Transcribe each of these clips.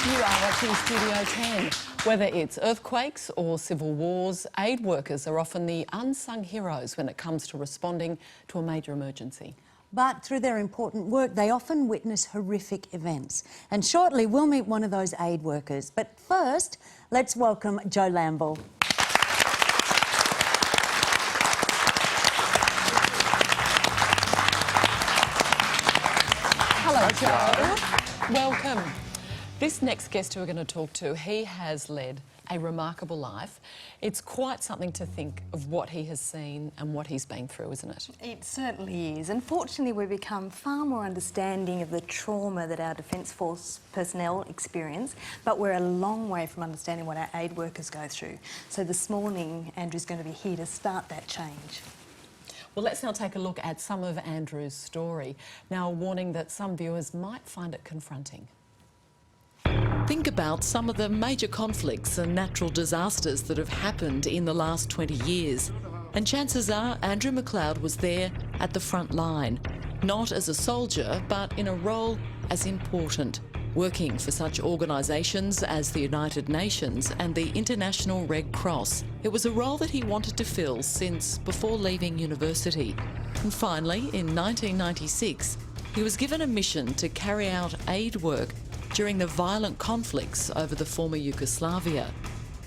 You are watching Studio 10. Whether it's earthquakes or civil wars, aid workers are often the unsung heroes when it comes to responding to a major emergency. But through their important work, they often witness horrific events. And shortly, we'll meet one of those aid workers. But first, let's welcome Joe Lamble. Hello, Joe. Welcome. This next guest who we're going to talk to, he has led a remarkable life. It's quite something to think of what he has seen and what he's been through, isn't it? It certainly is. Unfortunately, we've become far more understanding of the trauma that our Defence Force personnel experience, but we're a long way from understanding what our aid workers go through. So this morning, Andrew's going to be here to start that change. Well, let's now take a look at some of Andrew's story. Now, a warning that some viewers might find it confronting. Think about some of the major conflicts and natural disasters that have happened in the last 20 years. And chances are Andrew MacLeod was there at the front line, not as a soldier, but in a role as important, working for such organisations as the United Nations and the International Red Cross. It was a role that he wanted to fill since before leaving university. And finally, in 1996, he was given a mission to carry out aid work during the violent conflicts over the former Yugoslavia.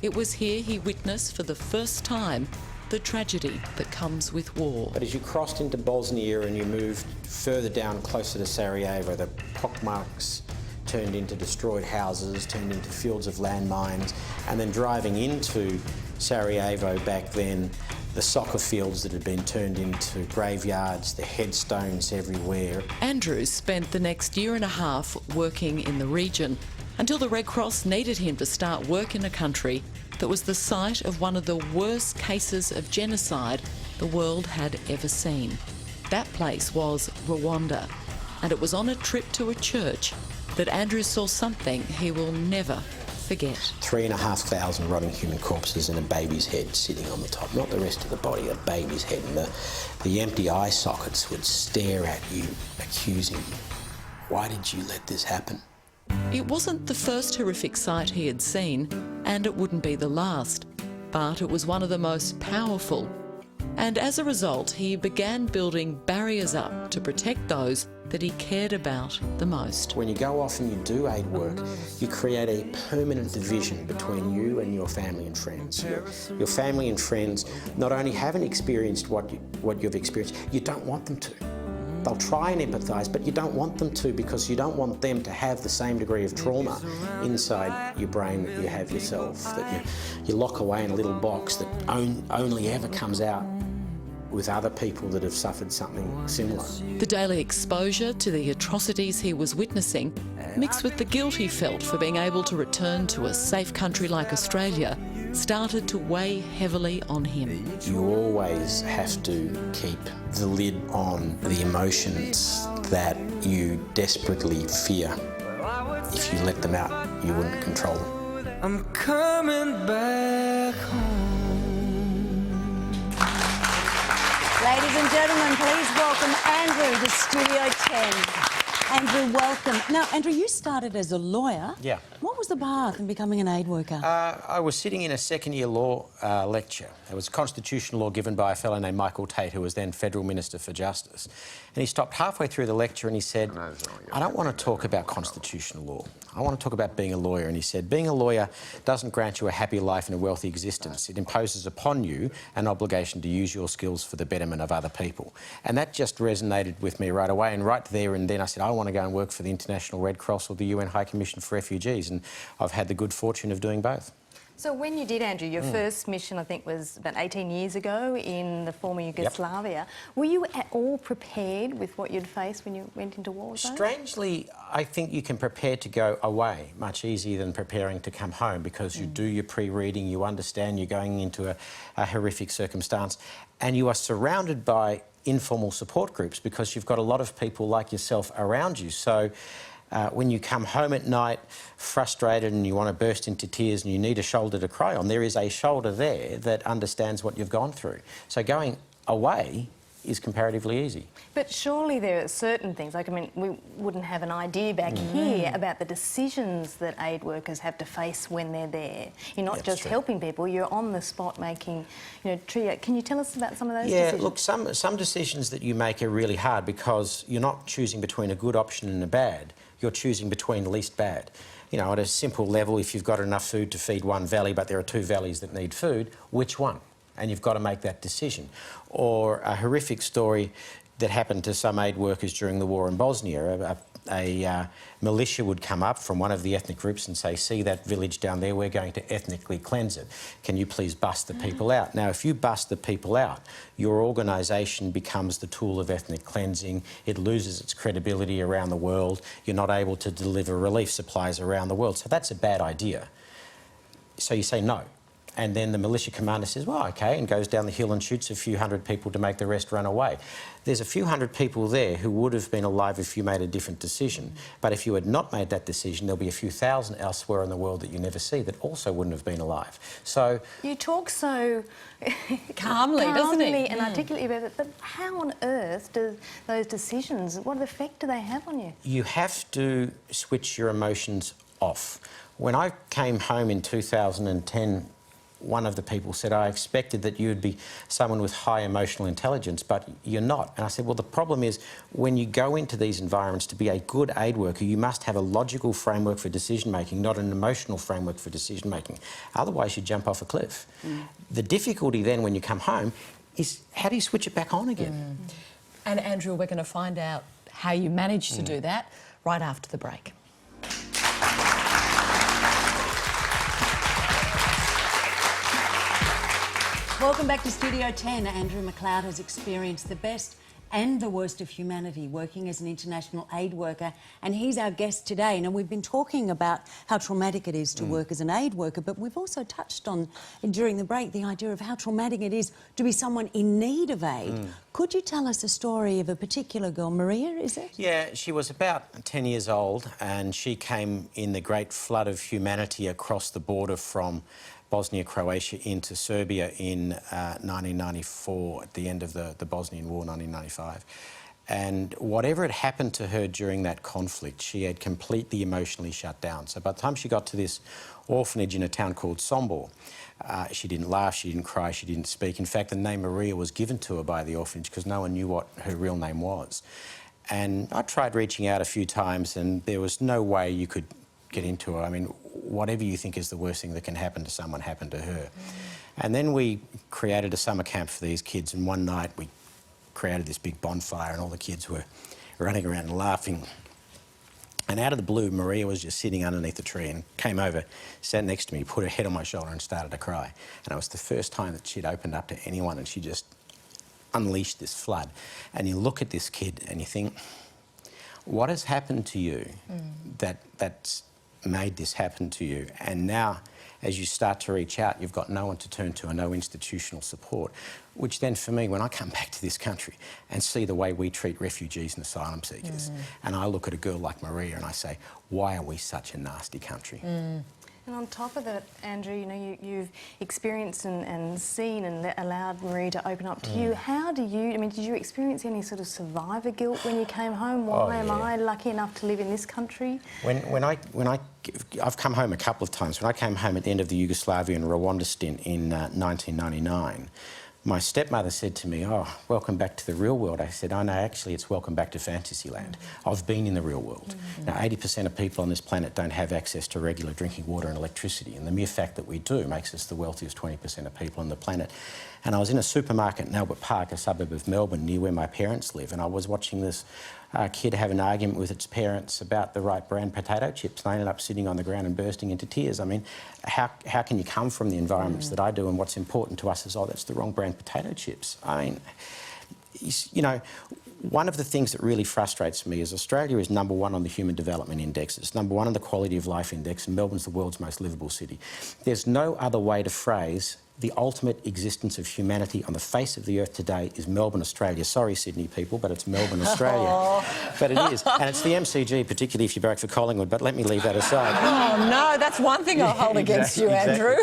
It was here he witnessed for the first time the tragedy that comes with war. But as you crossed into Bosnia and you moved further down closer to Sarajevo, the pockmarks turned into destroyed houses, turned into fields of landmines, and then driving into Sarajevo back then, the soccer fields that had been turned into graveyards, the headstones everywhere. Andrew spent the next year and a half working in the region until the Red Cross needed him to start work in a country that was the site of one of the worst cases of genocide the world had ever seen. That place was Rwanda, and it was on a trip to a church that Andrew saw something he will never forget. 3,500 rotting human corpses and a baby's head sitting on the top, not the rest of the body, a baby's head, and the empty eye sockets would stare at you, accusing you. Why did you let this happen? It wasn't the first horrific sight he had seen, and it wouldn't be the last, but it was one of the most powerful. And as a result, he began building barriers up to protect those that he cared about the most. When you go off and you do aid work, you create a permanent division between you and your family and friends. Your family and friends not only haven't experienced what you've experienced, you don't want them to. They'll try and empathise, but you don't want them to, because you don't want them to have the same degree of trauma inside your brain that you have yourself, that you lock away in a little box that only ever comes out with other people that have suffered something similar. The daily exposure to the atrocities he was witnessing, mixed with the guilt he felt for being able to return to a safe country like Australia, started to weigh heavily on him. You always have to keep the lid on the emotions that you desperately fear. If you let them out, you wouldn't control them. I'm coming back home. Ladies and gentlemen, please welcome Andrew to Studio 10. Andrew, welcome. Now, Andrew, you started as a lawyer. Yeah. What was the path in becoming an aid worker? I was sitting in a second-year law lecture. It was constitutional law given by a fellow named Michael Tate, who was then Federal Minister for Justice. And he stopped halfway through the lecture and he said, I don't want to talk about constitutional law. I want to talk about being a lawyer. And he said, being a lawyer doesn't grant you a happy life and a wealthy existence. It imposes upon you an obligation to use your skills for the betterment of other people. And that just resonated with me right away. And right there and then I said, I want to go and work for the International Red Cross or the UN High Commission for Refugees. And I've had the good fortune of doing both. So when you did, Andrew, your first mission, I think, was about 18 years ago in the former Yugoslavia. Yep. Were you at all prepared with what you'd face when you went into war zone? Strangely, I think you can prepare to go away much easier than preparing to come home, because you do your pre-reading, you understand you're going into a horrific circumstance, and you are surrounded by informal support groups because you've got a lot of people like yourself around you. So when you come home at night frustrated and you want to burst into tears and you need a shoulder to cry on, there is a shoulder there that understands what you've gone through. So going away is comparatively easy. But surely there are certain things, like, I mean, we wouldn't have an idea back here about the decisions that aid workers have to face when they're there. You're not just helping people, you're on the spot making, you know, triage. Can you tell us about some of those decisions? Yeah, look, some decisions that you make are really hard because you're not choosing between a good option and a bad. You're choosing between least bad. You know, at a simple level, if you've got enough food to feed one valley, but there are 2 valleys that need food, which one? And you've got to make that decision. Or a horrific story that happened to some aid workers during the war in Bosnia. A militia would come up from one of the ethnic groups and say, see that village down there, we're going to ethnically cleanse it. Can you please bust the people out? Now, if you bust the people out, your organisation becomes the tool of ethnic cleansing. It loses its credibility around the world. You're not able to deliver relief supplies around the world. So that's a bad idea. So you say no. And then the militia commander says, well, OK, and goes down the hill and shoots a few hundred people to make the rest run away. There's a few hundred people there who would have been alive if you made a different decision. But if you had not made that decision, there'll be a few thousand elsewhere in the world that you never see that also wouldn't have been alive. So... You talk so... calmly, doesn't he? And articulately about it, but how on earth do those decisions, what effect do they have on you? You have to switch your emotions off. When I came home in 2010, one of the people said, I expected that you'd be someone with high emotional intelligence, but you're not. And I said, well, the problem is when you go into these environments to be a good aid worker, you must have a logical framework for decision-making, not an emotional framework for decision-making. Otherwise, you jump off a cliff. The difficulty then when you come home is how do you switch it back on again? And Andrew, we're going to find out how you managed to do that right after the break. Welcome back to Studio 10. Andrew MacLeod has experienced the best and the worst of humanity working as an international aid worker, and he's our guest today. Now, we've been talking about how traumatic it is to work as an aid worker, but we've also touched on, during the break, the idea of how traumatic it is to be someone in need of aid. Could you tell us a story of a particular girl, Maria, is it? Yeah, she was about 10 years old and she came in the great flood of humanity across the border from Bosnia, Croatia into Serbia in 1994, at the end of the Bosnian War, 1995. And whatever had happened to her during that conflict, she had completely emotionally shut down. So by the time she got to this orphanage in a town called Sombor, she didn't laugh, she didn't cry, she didn't speak. In fact, the name Maria was given to her by the orphanage because no one knew what her real name was. And I tried reaching out a few times and there was no way you could get into her. I mean, whatever you think is the worst thing that can happen to someone happened to her. And then we created a summer camp for these kids, and one night we created this big bonfire and all the kids were running around and laughing. And out of the blue, Maria was just sitting underneath the tree and came over, sat next to me, put her head on my shoulder and started to cry. And it was the first time that she'd opened up to anyone, and she just unleashed this flood. And you look at this kid and you think, what has happened to you that's made this happen to you? And now, as you start to reach out, you've got no one to turn to and no institutional support, which then for me, when I come back to this country and see the way we treat refugees and asylum seekers, and I look at a girl like Maria and I say, why are we such a nasty country? And on top of that, Andrew, you know, you've experienced and seen and allowed Maria to open up to you. How do you, I mean, did you experience any sort of survivor guilt when you came home? Why am I lucky enough to live in this country? I've come home a couple of times. When I came home at the end of the Yugoslavia and Rwanda stint in 1999, my stepmother said to me, oh, welcome back to the real world. I said, oh no, actually it's welcome back to Fantasyland. I've been in the real world. Now, 80% of people on this planet don't have access to regular drinking water and electricity, and the mere fact that we do makes us the wealthiest 20% of people on the planet. And I was in a supermarket in Albert Park, a suburb of Melbourne, near where my parents live, and I was watching this kid have an argument with its parents about the right brand potato chips, and I ended up sitting on the ground and bursting into tears. I mean, how can you come from the environments that I do, and what's important to us is, oh, that's the wrong brand potato chips? I mean, you know, one of the things that really frustrates me is Australia is #1 on the Human Development Index. It's #1 on the Quality of Life Index, and Melbourne's the world's most livable city. There's no other way to phrase the ultimate existence of humanity on the face of the earth today is Melbourne, Australia. Sorry, Sydney people, but it's Melbourne, Australia. But it is. And it's the MCG, particularly if you barrack for Collingwood, but let me leave that aside. Oh, no, that's one thing I'll hold against you, Andrew.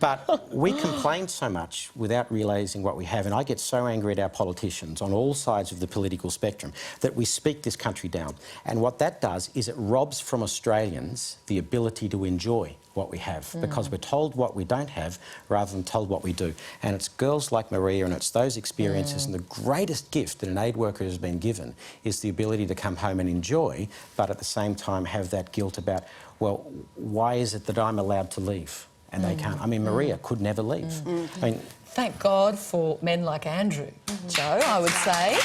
But we complain so much without realising what we have, and I get so angry at our politicians on all sides of the political spectrum that we speak this country down. And what that does is it robs from Australians the ability to enjoy what we have, because we're told what we don't have rather than told what we do. And it's girls like Maria and it's those experiences, and the greatest gift that an aid worker has been given is the ability to come home and enjoy, but at the same time have that guilt about, well, why is it that I'm allowed to leave and they can't? I mean, Maria could never leave. I mean, Thank God for men like Andrew, Joe, I would say.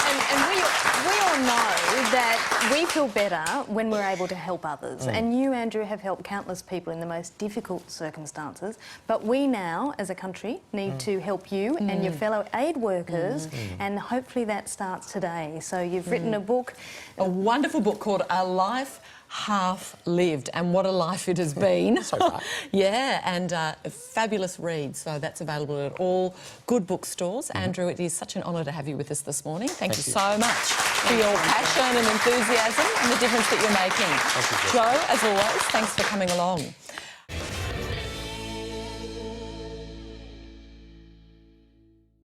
And we all know that we feel better when we're able to help others. And you, Andrew, have helped countless people in the most difficult circumstances. But we now, as a country, need to help you and your fellow aid workers. And hopefully that starts today. So you've written a book. A wonderful book called A Life Half Lived, and what a life it has been. So far. Yeah, and a fabulous read, so that's available at all good bookstores. Andrew, it is such an honour to have you with us this morning. Thank you so much for your passion and enthusiasm and the difference that you're making. Thank you, Joe, as always, thanks for coming along.